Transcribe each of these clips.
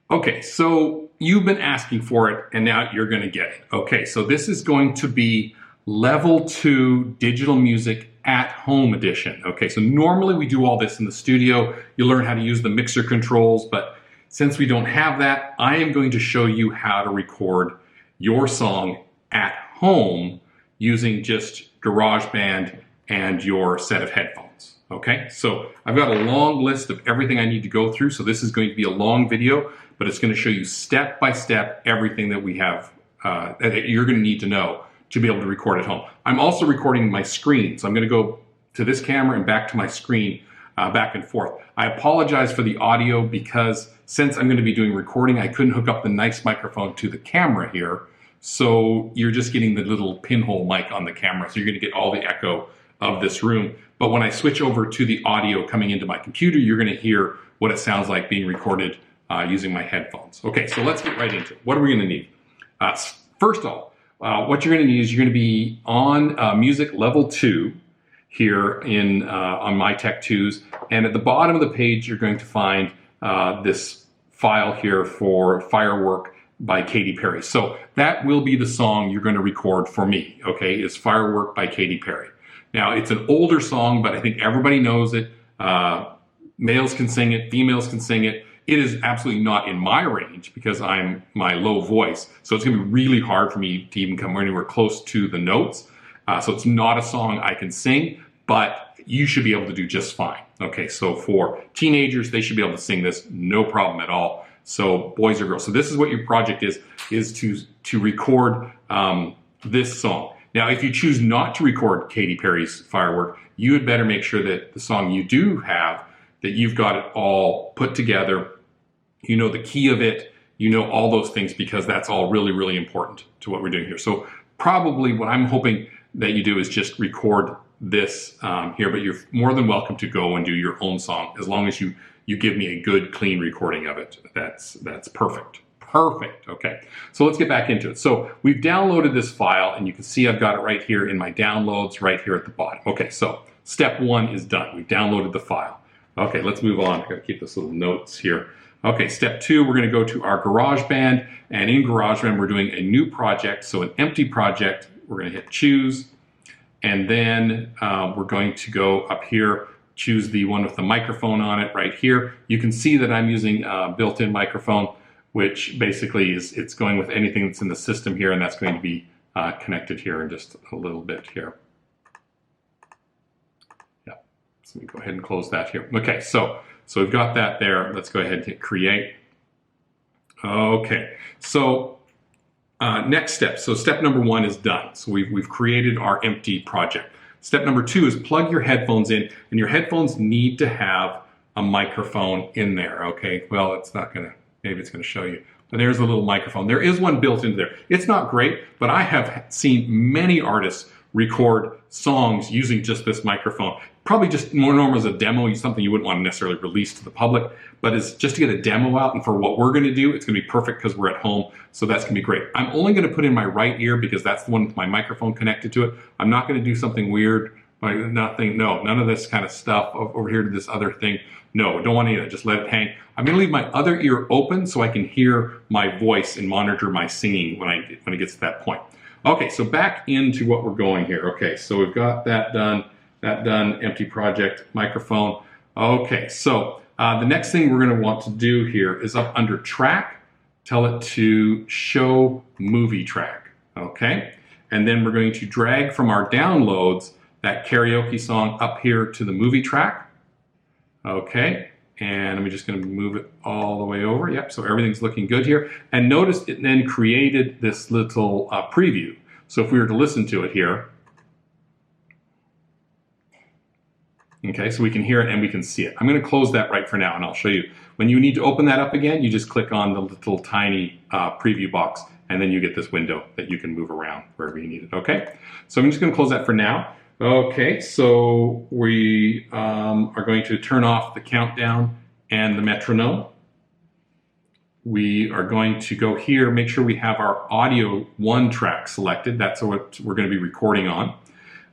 Okay, so you've been asking for it and now you're going to get it. Okay, so this is going to be level 2 digital music at home edition. Okay, so normally we do all this in the studio. You learn how to use the mixer controls, but since we don't have that, I am going to show you how to record your song at home using just GarageBand and your set of headphones. Okay, so I've got a long list of everything I need to go through, so this is going to be a long video, but it's going to show you step by step everything that we have that you're going to need to know to be able to record at home. I'm also recording my screen, so I'm going to go to this camera and back to my screen, back and forth. I apologize for the audio because since I'm going to be doing recording, I couldn't hook up the nice microphone to the camera here, so you're just getting the little pinhole mic on the camera, so you're going to get all the echo of this room. But when I switch over to the audio coming into my computer, you're going to hear what it sounds like being recorded using my headphones. Okay, so let's get right into it. What are we going to need? First of all, what you're going to need is you're going to be on music level 2 here in on My Tech 2s, and at the bottom of the page you're going to find this file here for Firework by Katy Perry. So that will be the song you're going to record for me, okay, is Firework by Katy Perry. Now, it's an older song, but I think everybody knows it. Males can sing it, females can sing it. It is absolutely not in my range because I'm my low voice. So it's gonna be really hard for me to even come anywhere close to the notes. So it's not a song I can sing, but you should be able to do just fine. Okay, so for teenagers, they should be able to sing this, no problem at all. So boys or girls. So this is what your project is to record this song. Now, if you choose not to record Katy Perry's Firework, you had better make sure that the song you do have, that you've got it all put together, you know the key of it, you know all those things, because that's all really, really important to what we're doing here. So probably what I'm hoping that you do is just record this here, but you're more than welcome to go and do your own song as long as you give me a good, clean recording of it. That's perfect. Perfect. Okay, so let's get back into it. So we've downloaded this file, and you can see I've got it right here in my downloads right here at the bottom. Okay, so step 1 is done. We've downloaded the file. Okay, let's move on. I've got to keep this little notes here. Okay, step 2, we're going to go to our GarageBand, and in GarageBand we're doing a new project, so an empty project. We're going to hit choose, and then we're going to go up here, choose the one with the microphone on it right here. You can see that I'm using a built-in microphone, which basically it's going with anything that's in the system here, and that's going to be connected here in just a little bit here. Yeah, so let me go ahead and close that here. Okay, so we've got that there. Let's go ahead and hit create. Okay, so next step. So step number 1 is done. So we've created our empty project. Step number 2 is plug your headphones in, and your headphones need to have a microphone in there. Okay, well, it's not gonna. Maybe it's going to show you. But there's a little microphone. There is one built into there. It's not great, but I have seen many artists record songs using just this microphone. Probably just more normal as a demo, something you wouldn't want to necessarily release to the public, but it's just to get a demo out, and for what we're going to do, it's going to be perfect because we're at home, so that's going to be great. I'm only going to put in my right ear because that's the one with my microphone connected to it. I'm not going to do something weird, like nothing, no, none of this kind of stuff over here to this other thing. No, don't want any of that, just let it hang. I'm going to leave my other ear open so I can hear my voice and monitor my singing when it gets to that point. Okay, so back into what we're going here. Okay, so we've got that done, empty project, microphone. Okay, so the next thing we're going to want to do here is up under track, tell it to show movie track, okay? And then we're going to drag from our downloads that karaoke song up here to the movie track. Okay, and I'm just going to move it all the way over. Yep, so everything's looking good here. And notice it then created this little preview. So if we were to listen to it here, okay, so we can hear it and we can see it. I'm going to close that right for now, and I'll show you. When you need to open that up again, you just click on the little tiny preview box, and then you get this window that you can move around wherever you need it, okay? So I'm just going to close that for now. Okay, so we are going to turn off the countdown and the metronome. We are going to go here, make sure we have our audio 1 track selected. That's what we're going to be recording on.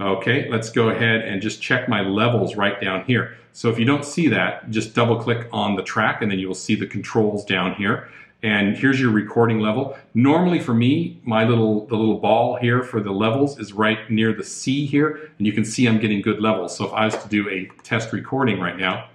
Okay, let's go ahead and just check my levels right down here. So if you don't see that, just double click on the track and then you will see the controls down here. And here's your recording level. Normally for me, the little ball here for the levels is right near the C here, and you can see I'm getting good levels. So if I was to do a test recording right now,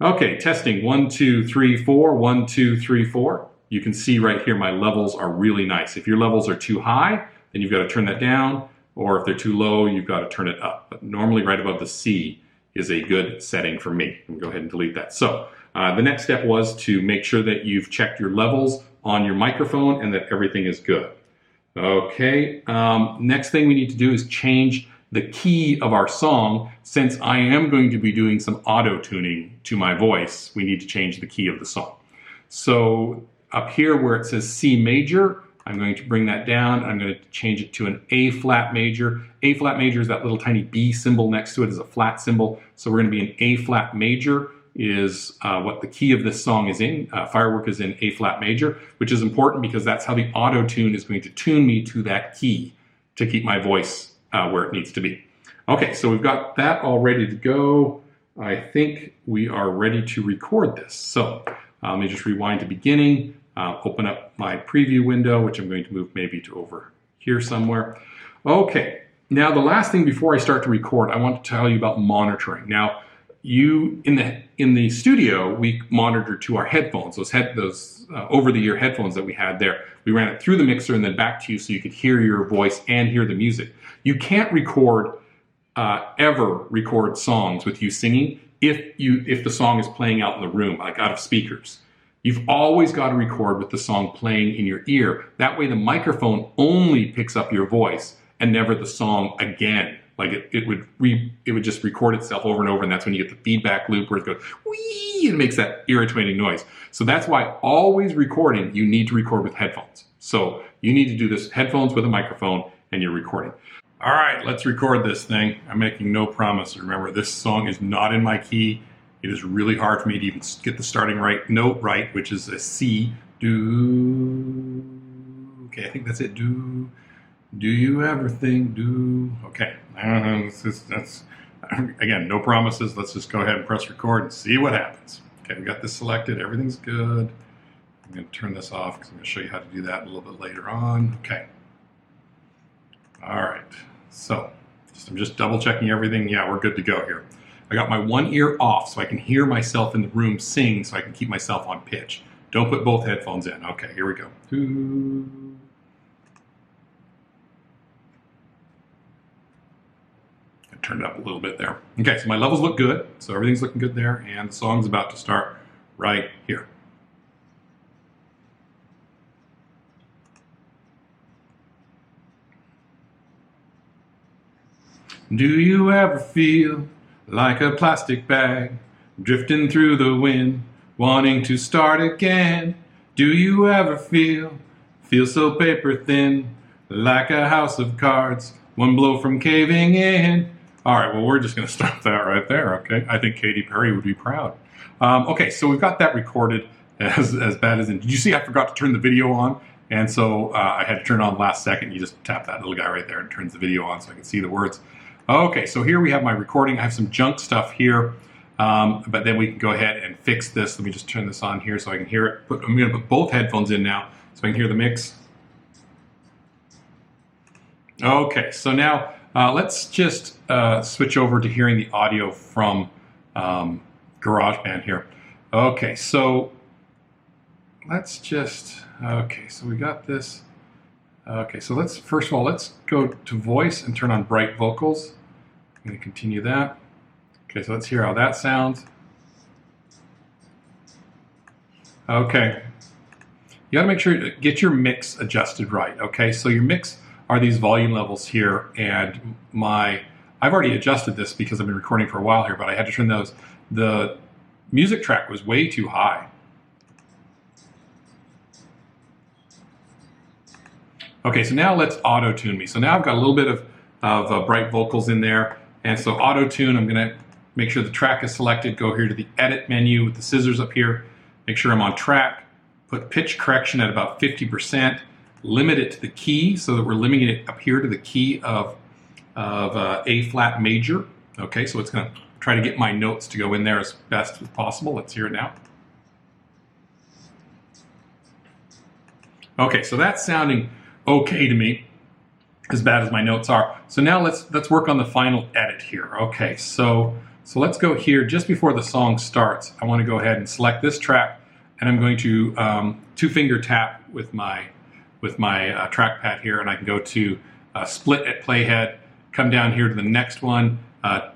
okay, testing 1, 2, 3, 4, 1, 2, 3, 4. You can see right here my levels are really nice. If your levels are too high, then you've got to turn that down, or if they're too low, you've got to turn it up. But normally right above the C is a good setting for me. I'm going to go ahead and delete that. So the next step was to make sure that you've checked your levels on your microphone and that everything is good. Okay, next thing we need to do is change the key of our song. Since I am going to be doing some auto tuning to my voice, we need to change the key of the song. So up here where it says C major, I'm going to bring that down. I'm going to change it to an A flat major. A flat major is that little tiny B symbol next to it is a flat symbol. So we're going to be an A flat major is what the key of this song is in. Firework is in A flat major, which is important because that's how the auto tune is going to tune me to that key to keep my voice where it needs to be. Okay, so we've got that all ready to go. I think we are ready to record this. So let me just rewind to beginning. Open up my preview window, which I'm going to move maybe to over here somewhere. Okay, now the last thing before I start to record, I want to tell you about monitoring. Now, in the studio, we monitor to our headphones, those over-the-ear headphones that we had there. We ran it through the mixer and then back to you so you could hear your voice and hear the music. You can't ever record songs with you singing if the song is playing out in the room, like out of speakers. You've always got to record with the song playing in your ear. That way the microphone only picks up your voice and never the song again. Like it would just record itself over and over, and that's when you get the feedback loop where it goes whee and makes that irritating noise. So that's why always recording, you need to record with headphones. So you need to do this headphones with a microphone and you're recording. All right, let's record this thing. I'm making no promise. Remember, this song is not in my key. It is really hard for me to even get the starting note right, which is a C. Do. Okay, I think that's it. Do. Do you ever think? Do. Okay. That's again, no promises. Let's just go ahead and press record and see what happens. Okay, we got this selected. Everything's good. I'm going to turn this off because I'm going to show you how to do that a little bit later on. Okay. All right. So I'm just double checking everything. Yeah, we're good to go here. I got my one ear off so I can hear myself in the room sing so I can keep myself on pitch. Don't put both headphones in. Okay, here we go. I turned it up a little bit there. Okay, so my levels look good. So everything's looking good there, and the song's about to start right here. Do you ever feel like a plastic bag drifting through the wind, wanting to start again? Do you ever feel so paper thin, like a house of cards, one blow from caving in? All right, well, we're just going to stop that right there, okay? I think Katy Perry would be proud. Okay, so we've got that recorded as bad as in. Did you see I forgot to turn the video on? And so I had to turn it on last second. You just tap that little guy right there and it turns the video on so I can see the words. Okay, so here we have my recording. I have some junk stuff here, but then we can go ahead and fix this. Let me just turn this on here so I can hear it. I'm going to put both headphones in now so I can hear the mix. Okay, so now let's just switch over to hearing the audio from GarageBand here. Okay, so let's just, okay, so we got this. Okay, so first of all, let's go to voice and turn on bright vocals. I'm going to continue that. Okay, so let's hear how that sounds. Okay, you got to make sure to get your mix adjusted right. Okay, so your mix are these volume levels here, and I've already adjusted this because I've been recording for a while here, but I had to turn those. The music track was way too high. Okay, so now let's auto-tune me. So now I've got a little bit of bright vocals in there. And so auto-tune, I'm gonna make sure the track is selected, go here to the edit menu with the scissors up here, make sure I'm on track, put pitch correction at about 50%, limit it to the key so that we're limiting it up here to the key of of A flat major. Okay, so it's going to try to get my notes to go in there as best as possible. Let's hear it now. Okay, so that's sounding okay to me, as bad as my notes are. So now let's work on the final edit here. Okay, so let's go here just before the song starts. I want to go ahead and select this track, and I'm going to two-finger tap with my trackpad here, and I can go to split at playhead, come down here to the next one,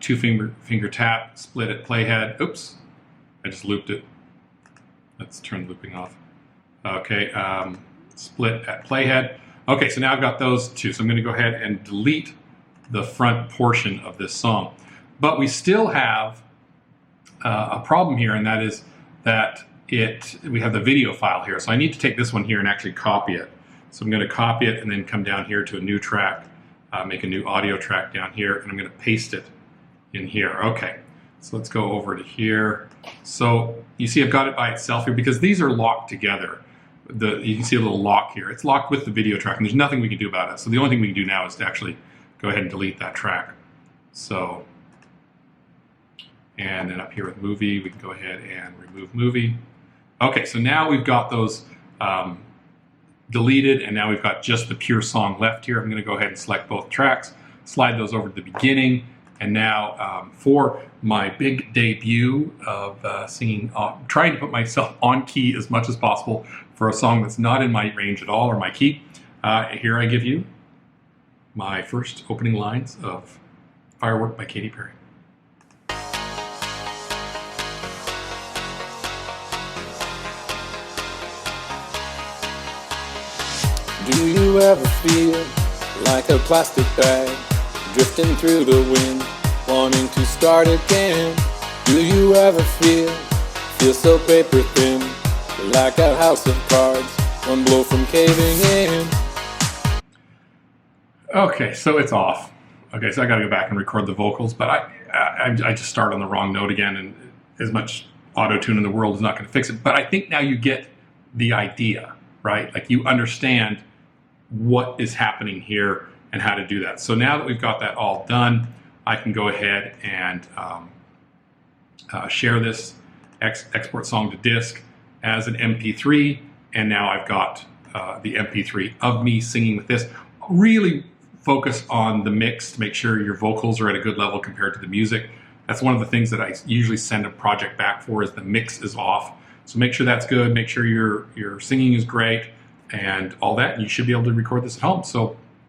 two-finger tap, split at playhead. Oops, I just looped it. Let's turn looping off. Okay, split at playhead. Okay, so now I've got those two, so I'm going to go ahead and delete the front portion of this song. But we still have a problem here, and that is that we have the video file here. So I need to take this one here and actually copy it. So I'm going to copy it and then come down here to a new track, make a new audio track down here, and I'm going to paste it in here. Okay, so let's go over to here. So you see I've got it by itself here because these are locked together. You can see a little lock here. It's locked with the video track, and there's nothing we can do about it. So the only thing we can do now is to actually go ahead and delete that track. So, and then up here with movie, we can go ahead and remove movie. Okay, so now we've got those deleted, and now we've got just the pure song left here. I'm going to go ahead and select both tracks, slide those over to the beginning, and now for my big debut of singing, trying to put myself on key as much as possible for a song that's not in my range at all or my key, here I give you my first opening lines of Firework by Katy Perry. Do you ever feel like a plastic bag drifting through the wind, wanting to start again? Do you ever feel so paper thin, like a house of cards, one blow from caving in? Okay, so it's off. Okay, so I got to go back and record the vocals, but I just start on the wrong note again, and as much auto-tune in the world is not going to fix it. But I think now you get the idea, right? Like you understand what is happening here and how to do that. So now that we've got that all done, I can go ahead and share this, export song to disk as an MP3, and now I've got the MP3 of me singing with this. Really focus on the mix to make sure your vocals are at a good level compared to the music. That's one of the things that I usually send a project back for, is the mix is off. So make sure that's good, make sure your singing is great and all that, and you should be able to record this at home. So